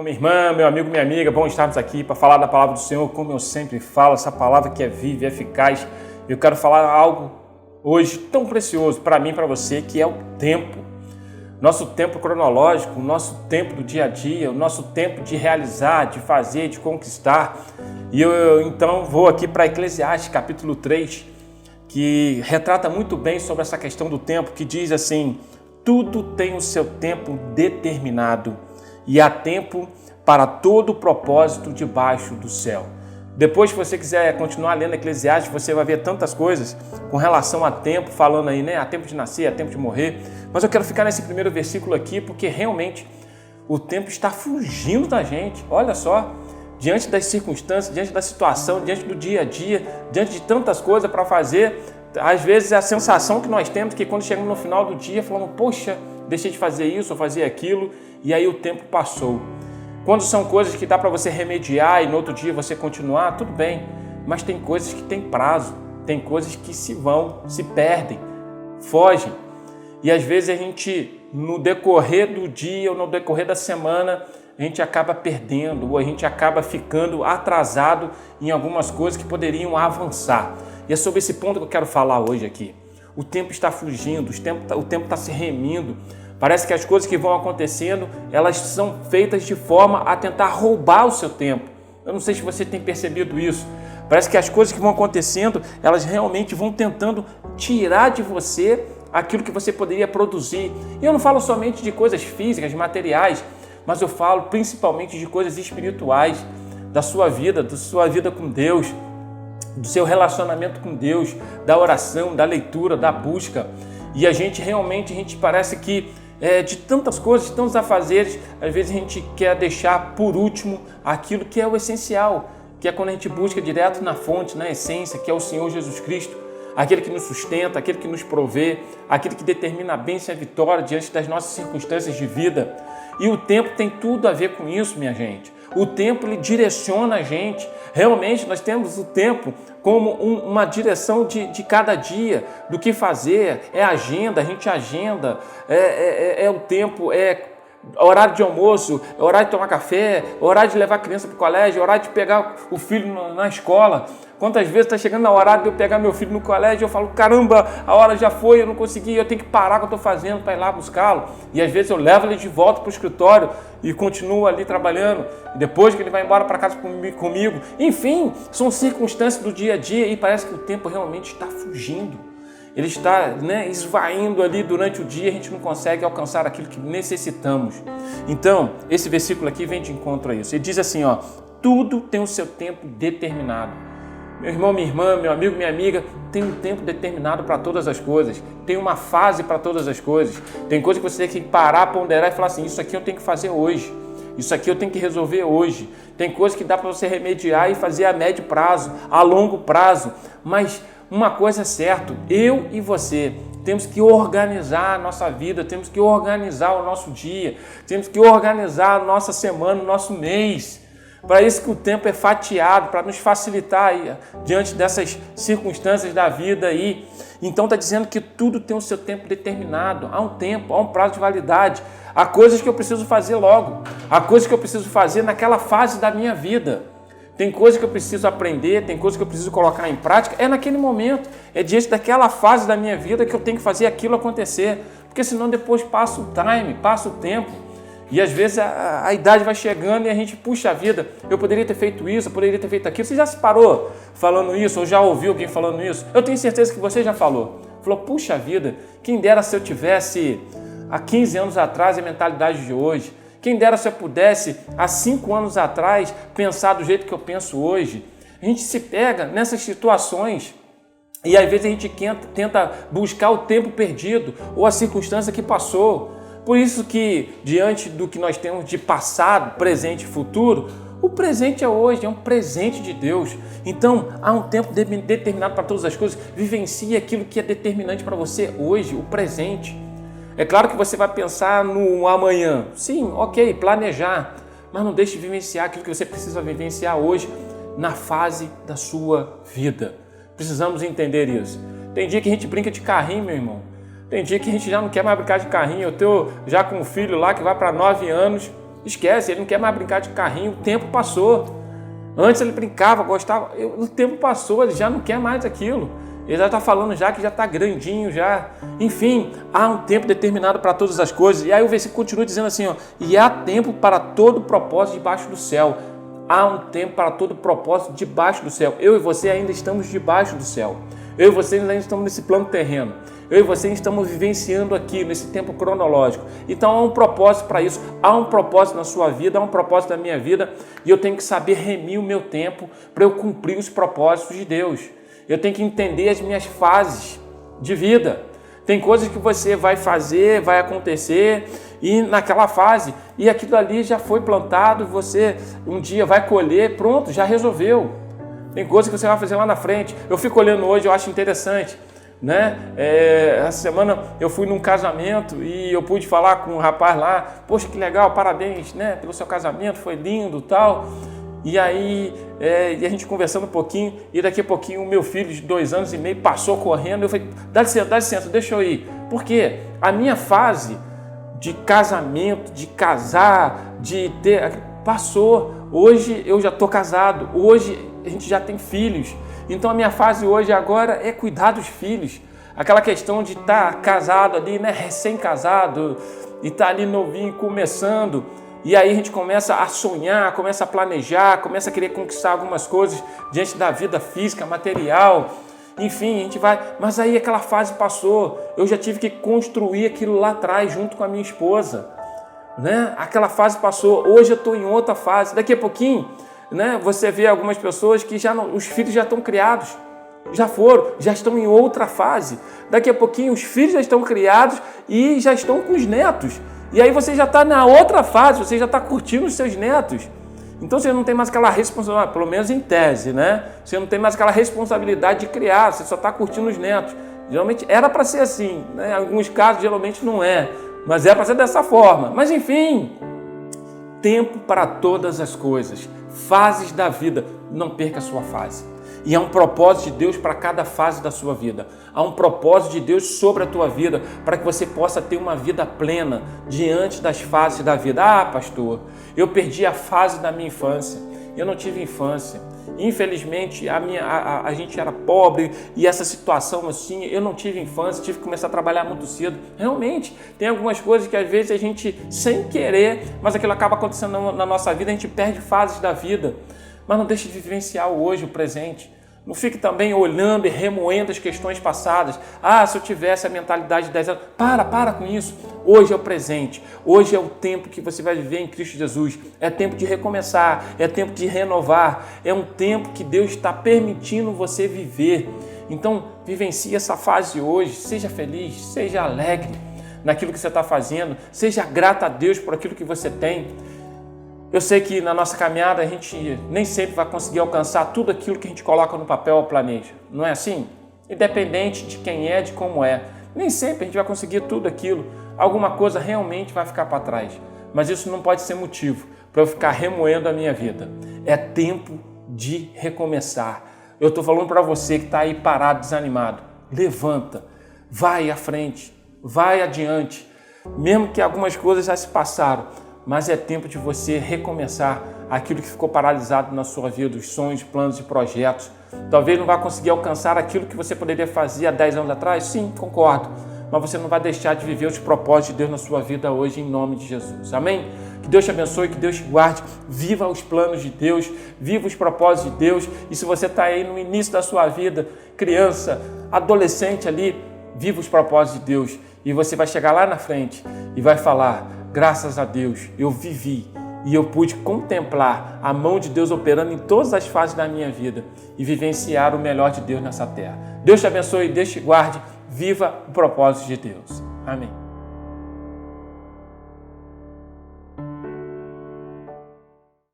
irmão, minha irmã, meu amigo, minha amiga, bom estarmos aqui para falar da palavra do Senhor, como eu sempre falo, essa palavra que é viva e eficaz. Eu quero falar algo hoje tão precioso para mim e para você, que é o tempo. Nosso tempo cronológico, o nosso tempo do dia a dia, o nosso tempo de realizar, de fazer, de conquistar. E eu então vou aqui para Eclesiastes, capítulo 3, que retrata muito bem sobre essa questão do tempo, que diz assim: tudo tem o seu tempo determinado e há tempo para todo o propósito debaixo do céu. Depois, se você quiser continuar lendo Eclesiastes, você vai ver tantas coisas com relação a tempo, falando aí, né? Há tempo de nascer, há tempo de morrer. Mas eu quero ficar nesse primeiro versículo aqui, porque realmente o tempo está fugindo da gente. Olha só, diante das circunstâncias, diante da situação, diante do dia a dia, diante de tantas coisas para fazer, às vezes a sensação que nós temos é que quando chegamos no final do dia, falamos, poxa, deixei de fazer isso ou fazer aquilo, e aí o tempo passou. Quando são coisas que dá para você remediar e no outro dia você continuar, tudo bem, mas tem coisas que têm prazo, tem coisas que se vão, se perdem, fogem. E às vezes a gente, no decorrer do dia ou no decorrer da semana, a gente acaba perdendo ou a gente acaba ficando atrasado em algumas coisas que poderiam avançar. E é sobre esse ponto que eu quero falar hoje aqui. O tempo está fugindo, o tempo está se remindo. Parece que as coisas que vão acontecendo, elas são feitas de forma a tentar roubar o seu tempo. Eu não sei se você tem percebido isso. Parece que as coisas que vão acontecendo, elas realmente vão tentando tirar de você aquilo que você poderia produzir. E eu não falo somente de coisas físicas, materiais, mas eu falo principalmente de coisas espirituais, da sua vida com Deus, do seu relacionamento com Deus, da oração, da leitura, da busca. E a gente parece que de tantas coisas, de tantos afazeres, às vezes a gente quer deixar por último aquilo que é o essencial, que é quando a gente busca direto na fonte, na essência, que é o Senhor Jesus Cristo, aquele que nos sustenta, aquele que nos provê, aquele que determina a bênção e a vitória diante das nossas circunstâncias de vida. E o tempo tem tudo a ver com isso, minha gente. O tempo, ele direciona a gente. Realmente, nós temos o tempo como uma direção de cada dia, do que fazer. É agenda, a gente agenda. É o tempo, é horário de almoço, é horário de tomar café, é horário de levar a criança para o colégio, é horário de pegar o filho na escola. Quantas vezes está chegando a hora de eu pegar meu filho no colégio e eu falo, caramba, a hora já foi, eu não consegui, eu tenho que parar o que eu estou fazendo para ir lá buscá-lo. E às vezes eu levo ele de volta para o escritório e continuo ali trabalhando. E depois que ele vai embora para casa comigo. Enfim, são circunstâncias do dia a dia e parece que o tempo realmente está fugindo. Ele está esvaindo ali durante o dia, a gente não consegue alcançar aquilo que necessitamos. Então, esse versículo aqui vem de encontro a isso. Ele diz assim, ó, tudo tem o seu tempo determinado. Meu irmão, minha irmã, meu amigo, minha amiga, tem um tempo determinado para todas as coisas. Tem uma fase para todas as coisas. Tem coisa que você tem que parar, ponderar e falar assim, isso aqui eu tenho que fazer hoje. Isso aqui eu tenho que resolver hoje. Tem coisa que dá para você remediar e fazer a médio prazo, a longo prazo. Mas uma coisa é certa, eu e você temos que organizar a nossa vida, temos que organizar o nosso dia, temos que organizar a nossa semana, o nosso mês. Para isso que o tempo é fatiado, para nos facilitar aí, diante dessas circunstâncias da vida aí. Então está dizendo que tudo tem o seu tempo determinado, há um tempo, há um prazo de validade. Há coisas que eu preciso fazer logo, há coisas que eu preciso fazer naquela fase da minha vida. Tem coisas que eu preciso aprender, tem coisas que eu preciso colocar em prática, é naquele momento, é diante daquela fase da minha vida que eu tenho que fazer aquilo acontecer, porque senão depois passa o time, passa o tempo, e às vezes a idade vai chegando e a gente, puxa a vida, eu poderia ter feito isso, eu poderia ter feito aquilo. Você já se parou falando isso, ou já ouviu alguém falando isso? Eu tenho certeza que você já falou. Falou, puxa vida, quem dera se eu tivesse há 15 anos atrás a mentalidade de hoje. Quem dera se eu pudesse, há 5 anos atrás, pensar do jeito que eu penso hoje. A gente se pega nessas situações e às vezes a gente tenta buscar o tempo perdido ou a circunstância que passou. Por isso que, diante do que nós temos de passado, presente e futuro, o presente é hoje, é um presente de Deus. Então, há um tempo determinado para todas as coisas. Vivencie aquilo que é determinante para você hoje, o presente. É claro que você vai pensar no amanhã. Sim, ok, planejar. Mas não deixe de vivenciar aquilo que você precisa vivenciar hoje na fase da sua vida. Precisamos entender isso. Tem dia que a gente brinca de carrinho, meu irmão. Tem dia que a gente já não quer mais brincar de carrinho. Eu estou já com um filho lá que vai para 9 anos Esquece, ele não quer mais brincar de carrinho, o tempo passou. Antes ele brincava, gostava, o tempo passou, ele já não quer mais aquilo. Ele já está falando já que já está grandinho já. Enfim, há um tempo determinado para todas as coisas. E aí o versículo continua dizendo assim, ó, e há tempo para todo propósito debaixo do céu. Há um tempo para todo propósito debaixo do céu. Eu e você ainda estamos debaixo do céu. Eu e você ainda estamos nesse plano terreno. Eu e você estamos vivenciando aqui, nesse tempo cronológico. Então há um propósito para isso. Há um propósito na sua vida, há um propósito na minha vida. E eu tenho que saber remir o meu tempo para eu cumprir os propósitos de Deus. Eu tenho que entender as minhas fases de vida. Tem coisas que você vai fazer, vai acontecer, e naquela fase, e aquilo ali já foi plantado, você um dia vai colher, pronto, já resolveu. Tem coisas que você vai fazer lá na frente. Eu fico olhando hoje, eu acho interessante, né? Essa semana eu fui num casamento e eu pude falar com um rapaz lá, poxa, que legal, parabéns, né, pelo seu casamento, foi lindo e tal. E aí, e a gente conversando um pouquinho, e daqui a pouquinho o meu filho de 2 anos e meio passou correndo, eu falei, dá licença, deixa eu ir. Por quê? A minha fase de casamento, de casar, de ter, passou. Hoje eu já estou casado, hoje a gente já tem filhos. Então a minha fase hoje agora é cuidar dos filhos. Aquela questão de estar casado ali, né, recém-casado, e estar ali novinho, começando. E aí a gente começa a sonhar, começa a planejar, começa a querer conquistar algumas coisas diante da vida física, material. Enfim, a gente vai... Mas aí aquela fase passou. Eu já tive que construir aquilo lá atrás, junto com a minha esposa. Né? Aquela fase passou. Hoje eu estou em outra fase. Daqui a pouquinho, né, você vê algumas pessoas que já não, os filhos já estão criados. Já foram, já estão em outra fase. Daqui a pouquinho os filhos já estão criados e já estão com os netos. E aí você já está na outra fase, você já está curtindo os seus netos. Então você não tem mais aquela responsabilidade, pelo menos em tese, né? Você não tem mais aquela responsabilidade de criar, você só está curtindo os netos. Geralmente era para ser assim, né? Em alguns casos geralmente não é, mas é para ser dessa forma. Mas enfim, tempo para todas as coisas, fases da vida, não perca a sua fase. E há um propósito de Deus para cada fase da sua vida. Há um propósito de Deus sobre a tua vida para que você possa ter uma vida plena diante das fases da vida. Ah, pastor, eu perdi a fase da minha infância. Eu não tive infância. Infelizmente, a gente era pobre e essa situação assim, eu não tive infância, tive que começar a trabalhar muito cedo. Realmente, tem algumas coisas que às vezes a gente, sem querer, mas aquilo acaba acontecendo na nossa vida, a gente perde fases da vida. Mas não deixe de vivenciar o hoje, o presente. Não fique também olhando e remoendo as questões passadas. Ah, se eu tivesse a mentalidade de 10 anos. Para com isso. Hoje é o presente. Hoje é o tempo que você vai viver em Cristo Jesus. É tempo de recomeçar. É tempo de renovar. É um tempo que Deus está permitindo você viver. Então, vivencie essa fase hoje. Seja feliz, seja alegre naquilo que você está fazendo. Seja grato a Deus por aquilo que você tem. Eu sei que na nossa caminhada a gente nem sempre vai conseguir alcançar tudo aquilo que a gente coloca no papel ou planeja. Não é assim? Independente de quem é, de como é. Nem sempre a gente vai conseguir tudo aquilo. Alguma coisa realmente vai ficar para trás. Mas isso não pode ser motivo para eu ficar remoendo a minha vida. É tempo de recomeçar. Eu estou falando para você que está aí parado, desanimado. Levanta, vai à frente, vai adiante. Mesmo que algumas coisas já se passaram, mas é tempo de você recomeçar aquilo que ficou paralisado na sua vida, os sonhos, planos e projetos. Talvez não vá conseguir alcançar aquilo que você poderia fazer há 10 anos atrás, sim, concordo, mas você não vai deixar de viver os propósitos de Deus na sua vida hoje, em nome de Jesus. Amém? Que Deus te abençoe, que Deus te guarde, viva os planos de Deus, viva os propósitos de Deus. E se você está aí no início da sua vida, criança, adolescente ali, viva os propósitos de Deus. E você vai chegar lá na frente e vai falar: graças a Deus, eu vivi e eu pude contemplar a mão de Deus operando em todas as fases da minha vida e vivenciar o melhor de Deus nessa terra. Deus te abençoe, Deus te guarde, viva o propósito de Deus. Amém.